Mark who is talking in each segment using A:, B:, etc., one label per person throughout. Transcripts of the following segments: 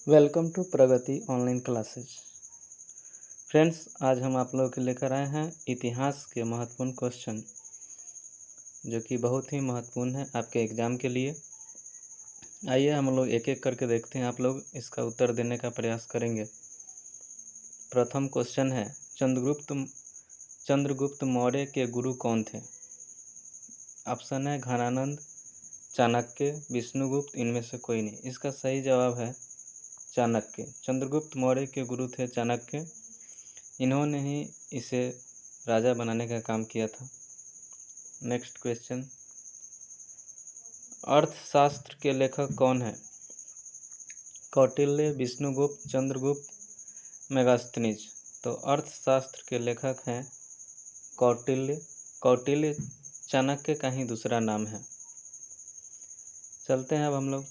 A: Welcome to Pragati online classes. Friends, आज हम आप लोगों के लेकर आए हैं इतिहास के महत्वपूर्ण क्वेश्चन, जो कि बहुत ही महत्वपूर्ण है आपके एग्ज़ाम के लिए। आइए हम लोग एक एक करके देखते हैं, आप लोग इसका उत्तर देने का प्रयास करेंगे। प्रथम क्वेश्चन है, चंद्रगुप्त मौर्य के गुरु कौन थे? ऑप्शन है घनानंद, चाणक्य, विष्णुगुप्त, इनमें से कोई नहीं। इसका सही जवाब है चाणक्य। चंद्रगुप्त मौर्य के गुरु थे चाणक्य। इन्होंने ही इसे राजा बनाने का काम किया था। नेक्स्ट क्वेश्चन, अर्थशास्त्र के लेखक कौन है? कौटिल्य, विष्णुगुप्त, चंद्रगुप्त, मेगास्थनीज। तो अर्थशास्त्र के लेखक हैं कौटिल्य। कौटिल्य चाणक्य का ही दूसरा नाम है। चलते हैं अब हम लोग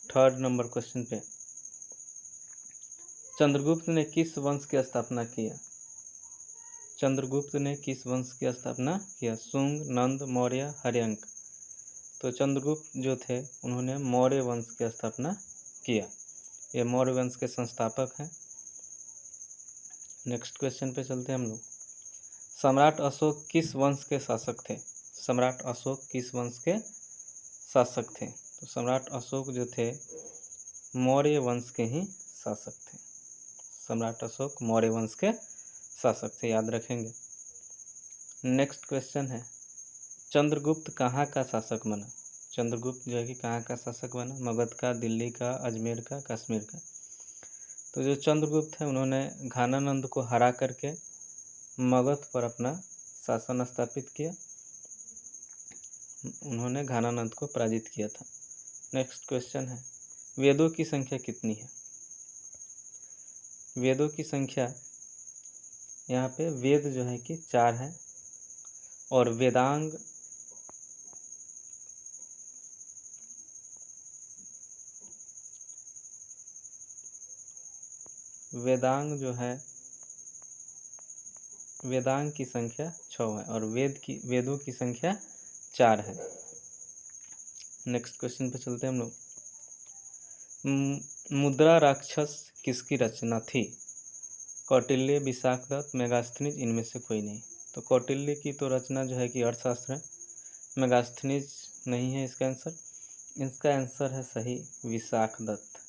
A: थर्ड नंबर क्वेश्चन पे। चंद्रगुप्त ने किस वंश की स्थापना किया? चंद्रगुप्त ने किस वंश की स्थापना किया? शुंग, नंद, मौर्य, हर्यंक। तो चंद्रगुप्त जो थे उन्होंने मौर्य वंश की स्थापना किया। ये मौर्य वंश के संस्थापक हैं। नेक्स्ट क्वेश्चन पे चलते हैं हम लोग। सम्राट अशोक किस वंश के शासक थे? सम्राट अशोक किस वंश के शासक थे? तो सम्राट अशोक जो थे मौर्य वंश के ही शासक थे। सम्राट अशोक मौर्य वंश के शासक थे, याद रखेंगे। नेक्स्ट क्वेश्चन है, चंद्रगुप्त कहाँ का शासक बना? चंद्रगुप्त जो है कि कहाँ का शासक बना? मगध का, दिल्ली का, अजमेर का, कश्मीर का। तो जो चंद्रगुप्त है उन्होंने घानानंद को हरा करके मगध पर अपना शासन स्थापित किया। उन्होंने घानानंद को पराजित किया था। नेक्स्ट क्वेश्चन है, वेदों की संख्या कितनी है? वेदों की संख्या यहाँ पे वेद जो है कि 4 है और वेदांग जो है वेदांग की संख्या 6 है और वेदों की संख्या 4 है। नेक्स्ट क्वेश्चन पे चलते हैं हम लोग। मुद्रा राक्षस किसकी रचना थी? कौटिल्य, विशाखदत्त, मेगास्थनीज, इनमें से कोई नहीं। तो कौटिल्य की तो रचना जो है कि अर्थशास्त्र है। मेगास्थनीज नहीं है इसका आंसर। इसका आंसर है सही विशाखदत्त।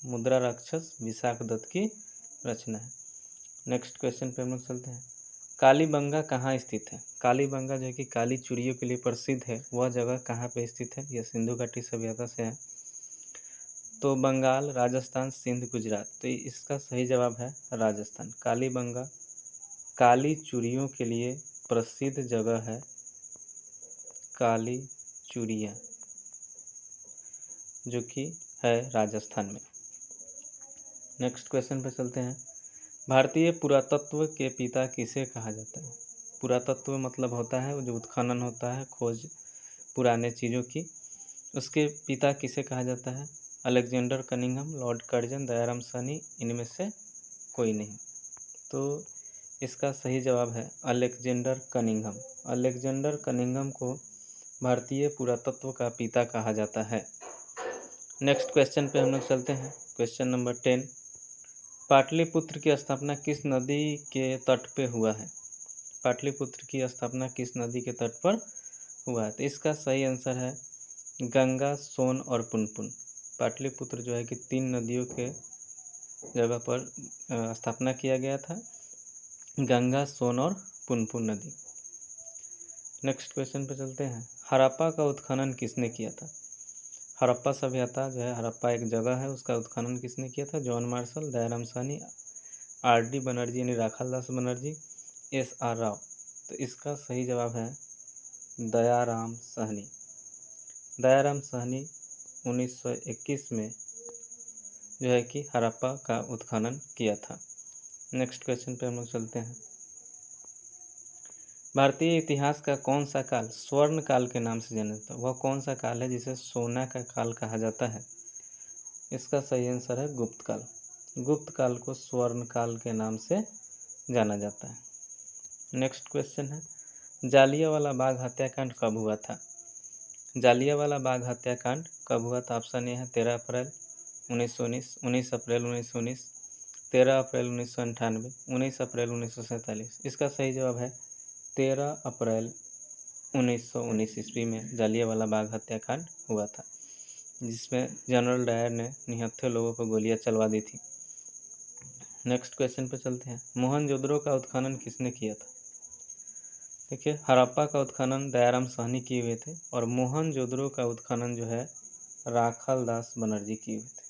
A: मुद्रा राक्षस विशाखदत्त की रचना है। नेक्स्ट क्वेश्चन पे हम लोग चलते हैं। कालीबंगा कहाँ स्थित है? कालीबंगा जो है कि काली चूड़ियों के लिए प्रसिद्ध है, वह जगह कहाँ पे स्थित है? यह सिंधु घाटी सभ्यता से है। तो बंगाल, राजस्थान, सिंध, गुजरात। तो इसका सही जवाब है राजस्थान। कालीबंगा काली चूड़ियों के लिए प्रसिद्ध जगह है, काली चूड़ियाँ, जो कि है राजस्थान में। नेक्स्ट क्वेश्चन पे चलते हैं। भारतीय पुरातत्व के पिता किसे कहा जाता है? पुरातत्व मतलब होता है जो उत्खनन होता है, खोज पुराने चीज़ों की, उसके पिता किसे कहा जाता है? Alexander Cunningham, Lord Curzon, Dayaram Sahni, इनमें से कोई नहीं। तो इसका सही जवाब है अलेक्जेंडर कनिंघम। अलेक्जेंडर कनिंघम को भारतीय पुरातत्व का पिता कहा जाता है। नेक्स्ट क्वेश्चन पे हम लोग चलते हैं। क्वेश्चन नंबर 10, पाटलिपुत्र की स्थापना किस नदी के तट पे हुआ है? पाटलिपुत्र की स्थापना किस नदी के तट पर हुआ है? तो इसका सही आंसर है गंगा, सोन और पुनपुन। पाटलिपुत्र जो है कि 3 नदियों के जगह पर स्थापना किया गया था, गंगा, सोन और पुनपुन नदी। नेक्स्ट क्वेश्चन पे चलते हैं। हड़प्पा का उत्खनन किसने किया था? हड़प्पा सभ्यता जो है, हड़प्पा एक जगह है, उसका उत्खनन किसने किया था? John Marshall, Dayaram Sahni, RD. Banerjee यानी राखालदास बनर्जी, एस.आर. राव। तो इसका सही जवाब है दयाराम साहनी। दयाराम साहनी 1921 में जो है कि हड़प्पा का उत्खनन किया था। नेक्स्ट क्वेश्चन पे हम लोग चलते हैं। भारतीय इतिहास का कौन सा काल स्वर्ण काल के नाम से जाना जाता है? वह कौन सा काल है जिसे सोना का काल कहा जाता है? इसका सही आंसर है गुप्त काल। गुप्त काल को स्वर्ण काल के नाम से जाना जाता है। नेक्स्ट क्वेश्चन है, जालियांवाला बाग हत्याकांड कब हुआ था? जालियांवाला बाग हत्याकांड कब हुआ था? ऑप्शन ए है 13 अप्रैल, 1919, 19 अप्रैल 1919, 13 अप्रैल 1998, 19 अप्रैल 1947। इसका सही जवाब है 13 अप्रैल 1919 ईस्वी में जालियांवाला बाग हत्याकांड हुआ था, जिसमें जनरल डायर ने निहत्थे लोगों को गोलियां चलवा दी थी। नेक्स्ट क्वेश्चन पे चलते हैं। मोहनजोदड़ो का उत्खनन किसने किया था? देखिए, हड़प्पा का उत्खनन दयाराम साहनी किए हुए थे और मोहनजोदड़ो का उत्खनन जो है राखालदास बनर्जी किए हुए थे।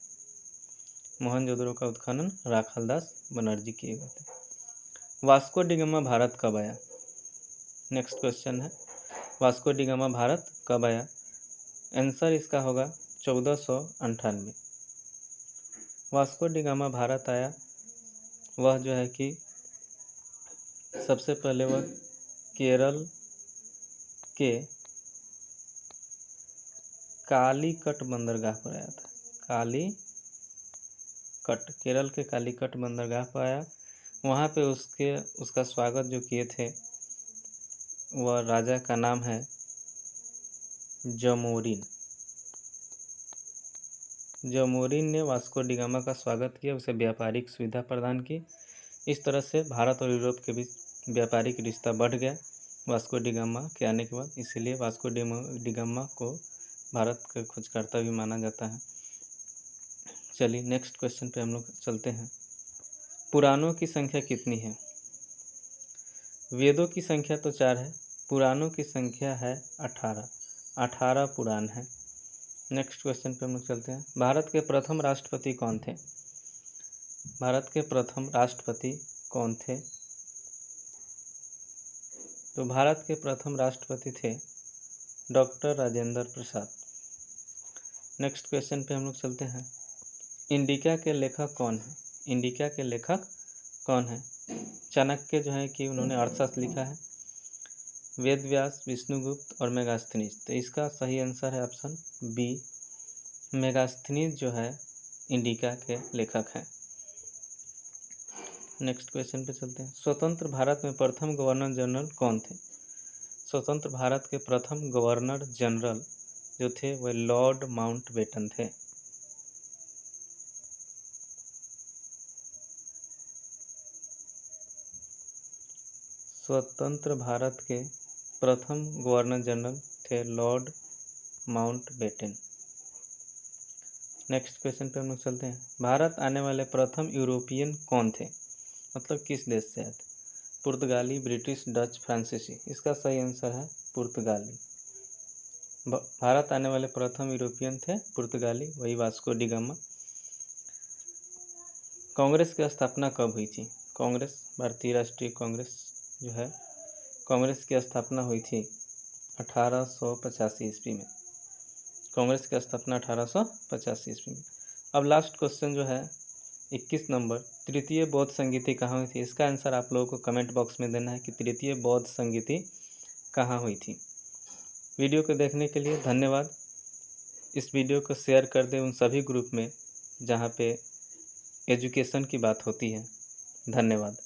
A: मोहनजोदड़ो का उत्खनन राखालदास बनर्जी किए हुए थे। वास्को डी गामा भारत कब आया? नेक्स्ट क्वेश्चन है, वास्को डी गामा भारत कब आया? आंसर इसका होगा 1498। वास्को डी गामा भारत आया, वह जो है कि सबसे पहले वह केरल के कालीकट बंदरगाह पर आया था। कालीकट, केरल के कालीकट बंदरगाह पर आया। वहाँ पे उसका स्वागत जो किए थे वह राजा का नाम है जमोरिन। जमोरिन ने वास्को डी गामा का स्वागत किया, उसे व्यापारिक सुविधा प्रदान की। इस तरह से भारत और यूरोप के बीच व्यापारिक रिश्ता बढ़ गया वास्को डी गामा के आने के बाद। इसीलिए वास्को डी गामा को भारत का खोजकर्ता भी माना जाता है। चलिए नेक्स्ट क्वेश्चन पे हम लोग चलते हैं। पुराणों की संख्या कितनी है? वेदों की संख्या तो 4 है, पुराणों की संख्या है 18। 18 पुराण है। नेक्स्ट क्वेश्चन पे हम लोग चलते हैं। भारत के प्रथम राष्ट्रपति कौन थे? भारत के प्रथम राष्ट्रपति कौन थे? तो भारत के प्रथम राष्ट्रपति थे doctor Rajendra Prasad. Next question पे हम लोग चलते हैं। इंडिका के लेखक कौन है? इंडिका के लेखक कौन है? चाणक्य जो है कि उन्होंने अर्थशास्त्र लिखा है। वेद व्यास, विष्णुगुप्त और मेगास्थनीज। तो इसका सही आंसर है ऑप्शन बी, मेगास्थनीज जो है इंडिका के लेखक हैं। नेक्स्ट क्वेश्चन पे चलते हैं। स्वतंत्र भारत में प्रथम गवर्नर जनरल कौन थे? स्वतंत्र भारत के प्रथम गवर्नर जनरल जो थे वह लॉर्ड माउंटबेटन थे। स्वतंत्र भारत के प्रथम गवर्नर जनरल थे लॉर्ड माउंटबेटन। नेक्स्ट क्वेश्चन पे हम लोग चलते हैं। भारत आने वाले प्रथम यूरोपियन कौन थे? मतलब किस देश से आए थे? पुर्तगाली, ब्रिटिश, डच, फ्रांसीसी। इसका सही आंसर है पुर्तगाली। भारत आने वाले प्रथम यूरोपियन थे पुर्तगाली, वही वास्को डी गामा। कांग्रेस की स्थापना कब हुई थी? कांग्रेस, भारतीय राष्ट्रीय कांग्रेस जो है, कांग्रेस की स्थापना हुई थी 1885 ईस्वी में। कांग्रेस की स्थापना 1885 ईस्वी में। अब लास्ट क्वेश्चन जो है 21 नंबर, तृतीय बौद्ध संगीति कहाँ हुई थी? इसका आंसर आप लोगों को कमेंट बॉक्स में देना है कि तृतीय बौद्ध संगीति कहाँ हुई थी। वीडियो को देखने के लिए धन्यवाद। इस वीडियो को शेयर कर दें उन सभी ग्रुप में जहाँ पे एजुकेशन की बात होती है। धन्यवाद।